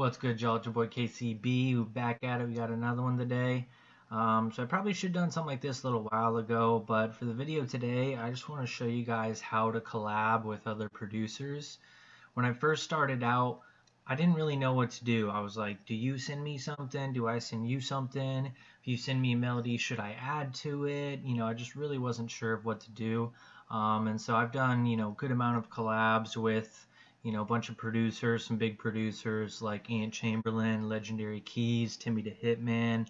What's good, y'all? It's your boy KCB. We're back at it. We got another one today. So I probably should have done something like this a little while ago, but for the video today, I just want to show you guys how to collab with other producers. When I first started out, I didn't really know what to do. I was like, do you send me something? Do I send you something? If you send me a melody, should I add to it? I just really wasn't sure of what to do. And so I've done, good amount of collabs with a bunch of producers, some big producers like Ant Chamberlain, Legendary Keys, Timmy the Hitman.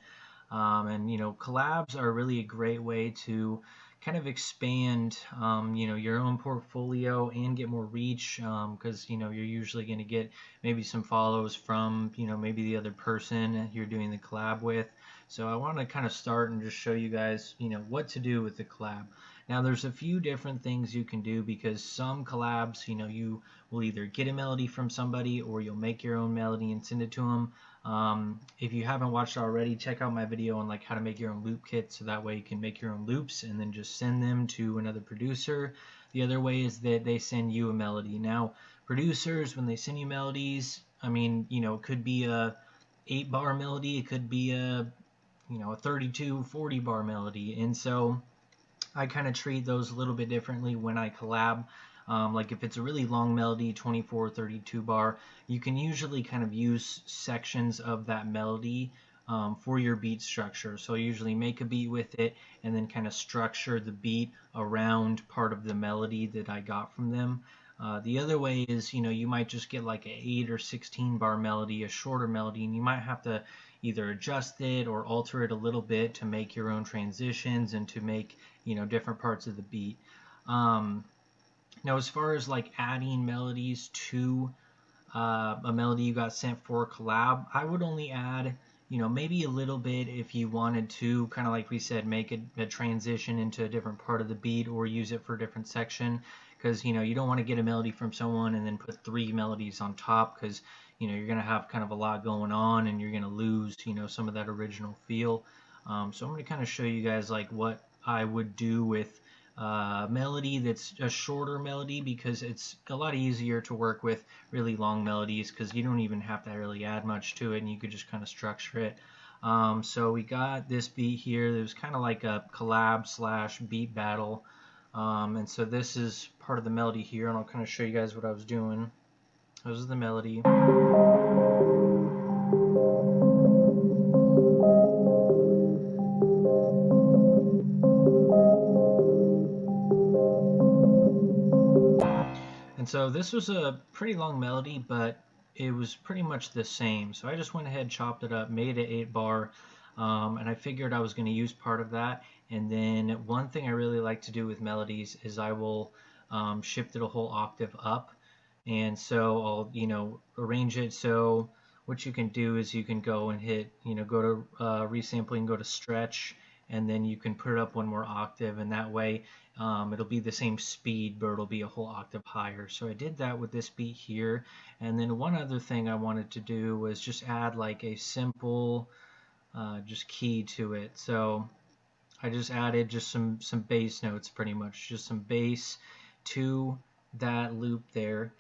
And collabs are really a great way to kind of expand, your own portfolio and get more reach, because, you're usually going to get maybe some follows from, maybe the other person you're doing the collab with. So I want to kind of start and just show you guys, what to do with the collab. Now there's a few different things you can do because some collabs, you will either get a melody from somebody or you'll make your own melody and send it to them. If you haven't watched already, check out my video on like how to make your own loop kit, so that way you can make your own loops and then just send them to another producer. The other way is that they send you a melody. Now producers, when they send you melodies, it could be a 8-bar melody, it could be a 32, 40 bar melody, and so I kind of treat those a little bit differently when I collab. Like if it's a really long melody, 24, 32 bar, you can usually kind of use sections of that melody for your beat structure. So I usually make a beat with it and then kind of structure the beat around part of the melody that I got from them. The other way is, you might just get like an 8 or 16 bar melody, a shorter melody, and you might have to either adjust it or alter it a little bit to make your own transitions and to make, different parts of the beat. Now, as far as like adding melodies to a melody you got sent for a collab, I would only add, maybe a little bit if you wanted to, kind of like we said, make a transition into a different part of the beat or use it for a different section, because you don't want to get a melody from someone and then put 3 melodies on top, because you're going to have kind of a lot going on and you're going to lose some of that original feel. So I'm going to kind of show you guys like what I would do with melody that's a shorter melody, because it's a lot easier to work with really long melodies because you don't even have to really add much to it and you could just kind of structure it. So we got this beat here. There's kind of like a collab / beat battle, and so this is part of the melody here, and I'll kind of show you guys what I was doing. This is the melody. And so this was a pretty long melody, but it was pretty much the same. So I just went ahead, chopped it up, made it 8-bar, and I figured I was going to use part of that. And then one thing I really like to do with melodies is I will shift it a whole octave up. And so I'll, arrange it. So what you can do is you can go and hit, go to resampling, go to stretch, and then you can put it up one more octave, and that way it'll be the same speed, but it'll be a whole octave higher. So I did that with this beat here. And then one other thing I wanted to do was just add like a simple just key to it. So I just added just some bass notes, pretty much just some bass to that loop there,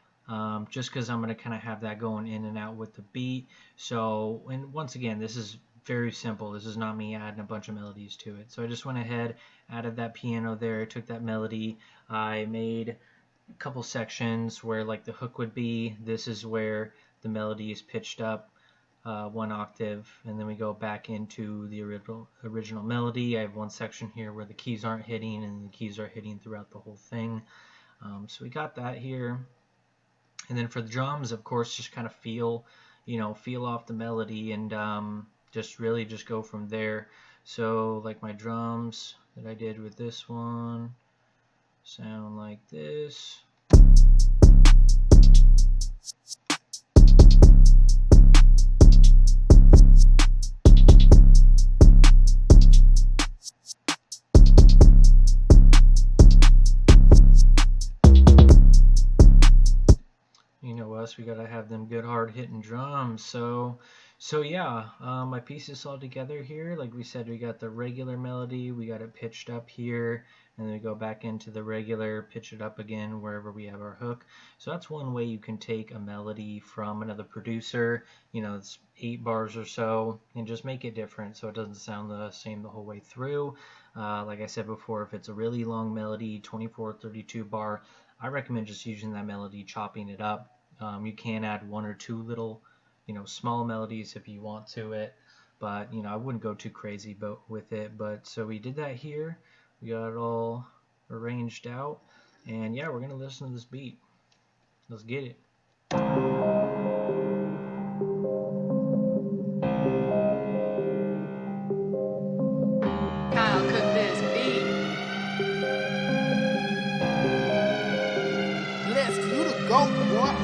just because I'm going to kind of have that going in and out with the beat. So, and once again, this is very simple. This is not me adding a bunch of melodies to it. So I just went ahead, added that piano there, took that melody, I made a couple sections where like the hook would be. This is where the melody is pitched up 1 octave, and then we go back into the original melody. I have one section here where the keys aren't hitting and the keys are hitting throughout the whole thing. So we got that here. And then for the drums, of course, just kind of feel off the melody and just really just go from there. So like my drums that I did with this one sound like this. We gotta have them good hard hitting drums. So So yeah, my pieces all together here. Like we said, we got the regular melody, we got it pitched up here, and then we go back into the regular, pitch it up again wherever we have our hook. So that's one way you can take a melody from another producer, it's 8 bars or so, and just make it different so it doesn't sound the same the whole way through. Like I said before, if it's a really long melody, 24, 32 bar, I recommend just using that melody, chopping it up. You can add 1 or 2 little small melodies if you want to it, but I wouldn't go too crazy with it. But so we did that here, we got it all arranged out, and yeah, we're gonna listen to this beat. Let's get it. Kyle, cook this beat. Let's you the GOAT, boy.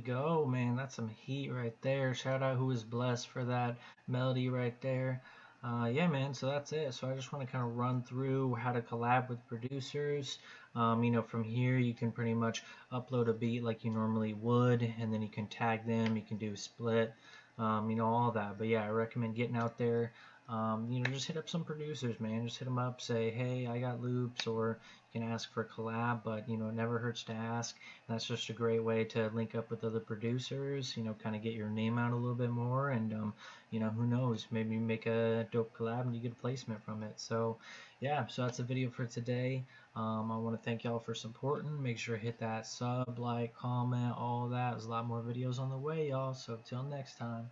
Go, man. That's some heat right there. Shout out who is blessed for that melody right there. Yeah, man. So that's it. So I just want to kind of run through how to collab with producers. From here you can pretty much upload a beat like you normally would, and then you can tag them. You can do a split. All that. But yeah, I recommend getting out there. Just hit up some producers, man. Just hit them up, say, hey, I got loops, or you can ask for a collab, but it never hurts to ask. And that's just a great way to link up with other producers, kind of get your name out a little bit more, and who knows, maybe you make a dope collab and you get a placement from it. So yeah, so that's the video for today. I want to thank y'all for supporting. Make sure to hit that sub, like, comment, all of that. There's a lot more videos on the way, y'all. So till next time.